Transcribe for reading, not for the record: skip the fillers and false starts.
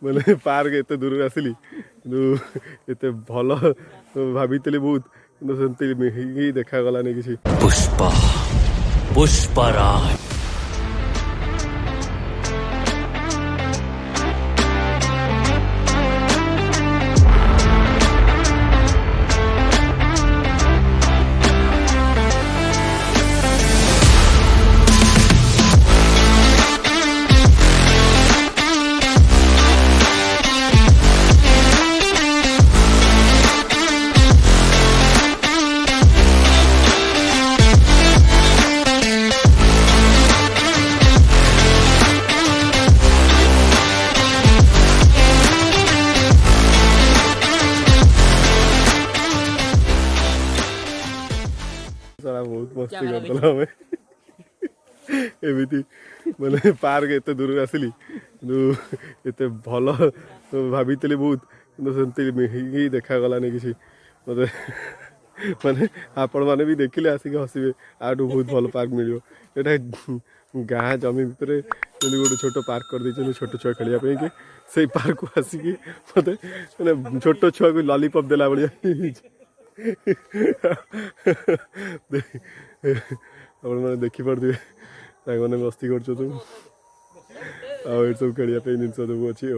मैंने park एत दूर आसली एत भल भाभी बहुत कि देखागलानी कि पुष्पा पुष्पराज बहुत मस्ती करदेला हमें एमती मैंने पार्क एत दूर आसली एत भल भाभी बहुत कि देखागलानी कि मत माने आपण मैंने भी देखिले आसिक हसबे आठू बहुत भल पार्क मिल गाँ जमी भितर गोटे छोट पार्क कर दे छोट छुआ खेलने कि से पार्क को आसिक मत मैंने छोट छुआ को लॉलीपॉप देला भाया आप देखिपे मैंने मस्ती कर सब खेल जिन सब अच्छी।